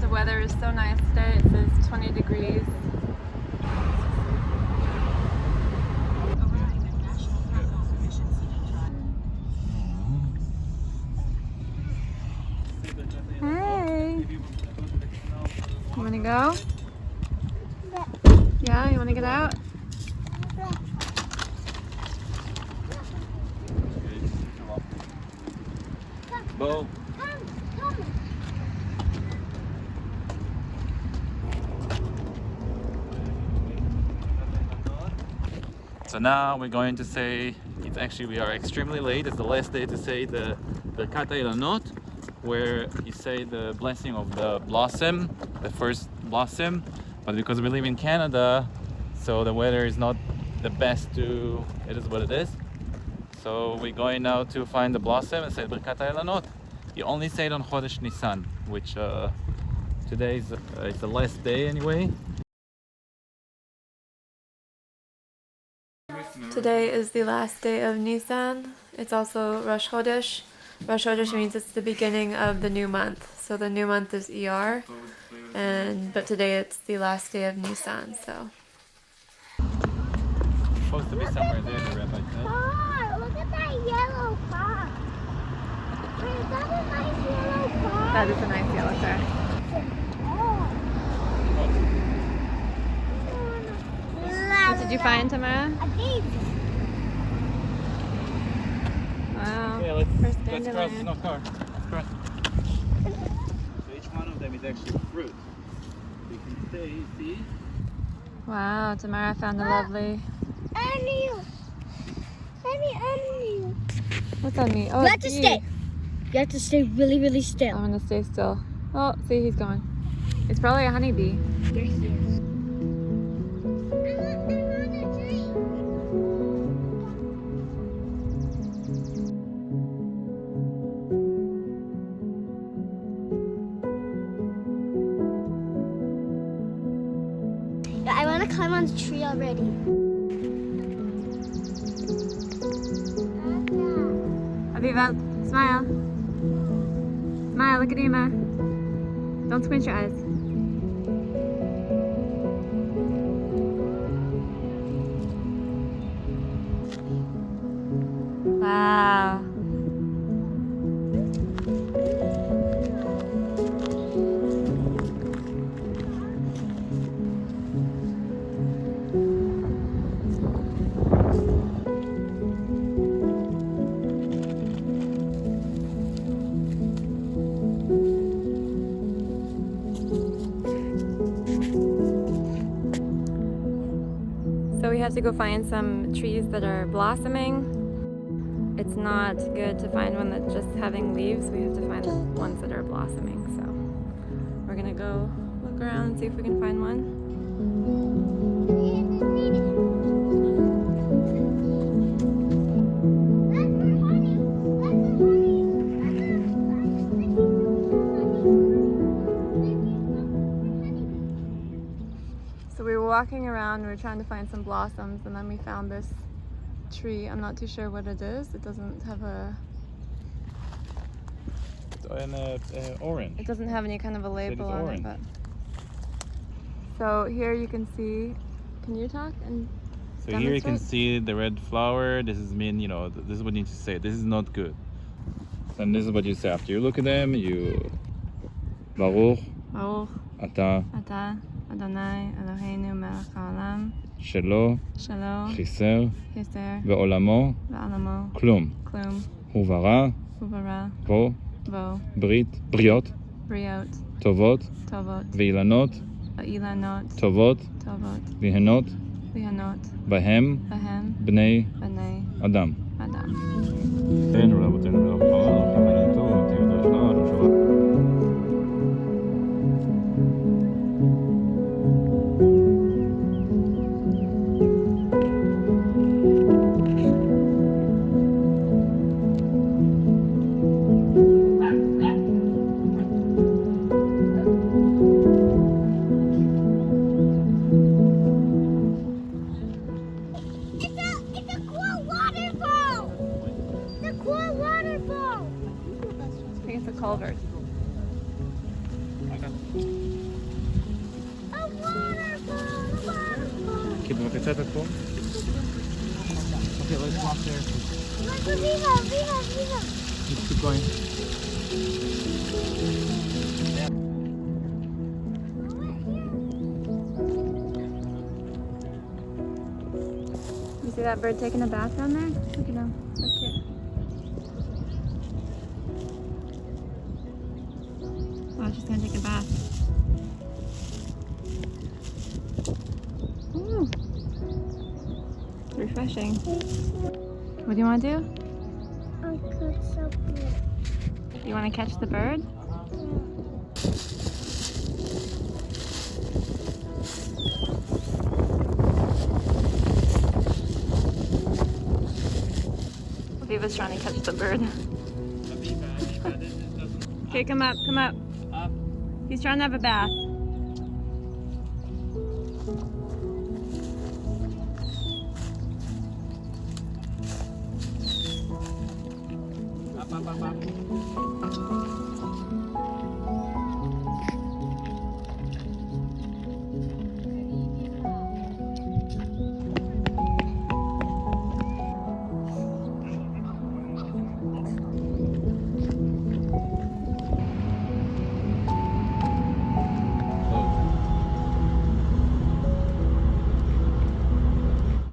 The weather is so nice today. It says 20 degrees. Hey! You wanna go? Yeah, you wanna get out? Bo. So now we're going to say, it's actually, we are extremely late. It's the last day to say the Birkat Ilanot, where you say the blessing of the blossom, the first blossom. But because we live in Canada, so the weather is not the best to, it is what it is. So we're going now to find the blossom and say Birkat Ilanot. You only say it on Chodesh Nissan, which today is it's the last day anyway. Today is the last day of Nissan. It's also Rosh Chodesh. Rosh Chodesh means it's the beginning of the new month. So the new month is ER, but today it's the last day of Nissan. So It's supposed to be somewhere there, the rabbi said. Car, look at that yellow car. Wait, that's a nice yellow car. that is a nice yellow car. What did you find, Tamara? A daisy. Wow. Yeah, First let's dandelion. cross. No car. Let's cross. So each one of them is actually fruit. You can say, see? Wow, Tamara found a lovely. Onion. What's on me? Oh, You have to bee. stay. You have to stay really, really still. I'm gonna stay still. Oh, see, he's going. It's probably a honeybee. There he is. I want to climb on the tree already. Aviva, smile. Smile, look at Ima. Don't squint your eyes. Wow. So we have to go find some trees that are blossoming. It's not good to find one that's just having leaves. We have to find ones that are blossoming. So we're gonna go look around and see if we can find one. So we were walking around, we were trying to find some blossoms, and then we found this tree. I'm not too sure what it is. It doesn't have It's orange. it doesn't have any kind of a label on it, orange. but so here you can see, can you talk and So here you can demonstrate? see the red flower. This is mean, you know, this is what you need to say. This is not good. And this is what you say after you look at them. You Baruch Baruch Ata Ata Adonai Eloheinu melech haolam Shelo shelo Chiser chiser Ve'olamo v'alamo Klum klum Huvara uvara Bo vo Briot briot Tovot tovot Veilanot ilanot Tovot tovot Vihenot lihanot Bahem bahem Bnei b'nei Adam. adam. It's a cool waterfall. It's a cool waterfall. that cool? Okay, let's walk there. Look, Viva. Let's keep going. You see that bird taking a bath down there? Look at him. So cute. Oh, she's gonna take a bath. Ooh. Refreshing. What do you want to do? I could so good. You want to catch the bird? Viva's trying to catch the bird. Okay, come up. Up. He's trying to have a bath. Up.